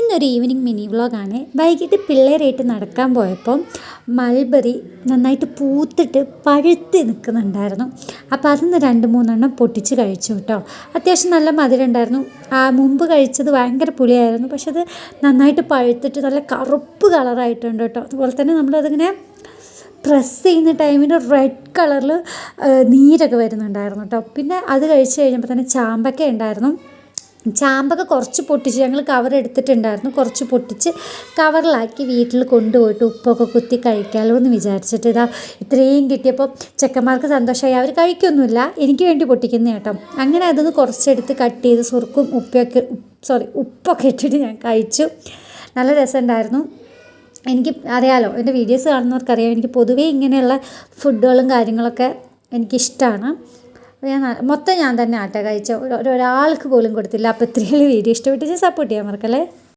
ഇന്നൊരു evening mini വ്ളോഗാണ്. വൈകിട്ട് പിള്ളേരായിട്ട് നടക്കാൻ പോയപ്പോൾ മൾബറി നന്നായിട്ട് പൂത്തിട്ട് പഴുത്ത് നിൽക്കുന്നുണ്ടായിരുന്നു. അപ്പോൾ അതിന്ന് 2-3 പൊട്ടിച്ച് കഴിച്ചു കേട്ടോ. അത്യാവശ്യം നല്ല മധുരം ഉണ്ടായിരുന്നു. മുമ്പ് കഴിച്ചത് ഭയങ്കര പുളിയായിരുന്നു, പക്ഷെ അത് നന്നായിട്ട് പഴുത്തിട്ട് നല്ല കറുപ്പ് കളറായിട്ടുണ്ട് കേട്ടോ. അതുപോലെ തന്നെ നമ്മളതിങ്ങനെ പ്രസ് ചെയ്യുന്ന ടൈമിൽ റെഡ് കളറിൽ നീരൊക്കെ വരുന്നുണ്ടായിരുന്നു കേട്ടോ. പിന്നെ അത് കഴിച്ച് കഴിഞ്ഞപ്പോൾ തന്നെ ചാമ്പക്ക ഉണ്ടായിരുന്നു. ചാമ്പക്ക കുറച്ച് പൊട്ടിച്ച് ഞങ്ങൾ കവർ എടുത്തിട്ടുണ്ടായിരുന്നു, കുറച്ച് പൊട്ടിച്ച് കവറിലാക്കി വീട്ടിൽ കൊണ്ടുപോയിട്ട് ഉപ്പൊക്കെ കുത്തി കഴിക്കാമല്ലോ എന്ന് വിചാരിച്ചിട്ട് ഇത്രയും കിട്ടിയപ്പോൾ ചെക്കന്മാർക്ക് സന്തോഷമായി. അവർ കഴിക്കൊന്നുമില്ല, എനിക്ക് വേണ്ടി പൊട്ടിക്കുന്ന കേട്ടോ. അങ്ങനെ അതൊന്ന് കുറച്ചെടുത്ത് കട്ട് ചെയ്ത് സുർക്കും ഉപ്പൊക്കെ ഇട്ടിട്ട് ഞാൻ കഴിച്ചു. നല്ല രസമുണ്ടായിരുന്നു. എനിക്ക് അറിയാലോ, എൻ്റെ വീഡിയോസ് കാണുന്നവർക്കറിയാം, എനിക്ക് പൊതുവേ ഇങ്ങനെയുള്ള ഫുഡുകളും കാര്യങ്ങളൊക്കെ എനിക്കിഷ്ടമാണ്. മൊത്തം ഞാൻ തന്നെ ആട്ടെ കഴിച്ച, ഒരാൾക്ക് പോലും കൊടുത്തില്ല. അപ്പോൾ ഇത്രയും വീഡിയോ ഇഷ്ടപ്പെട്ട് സപ്പോർട്ട് ചെയ്യാൻ മറക്കല്ലേ.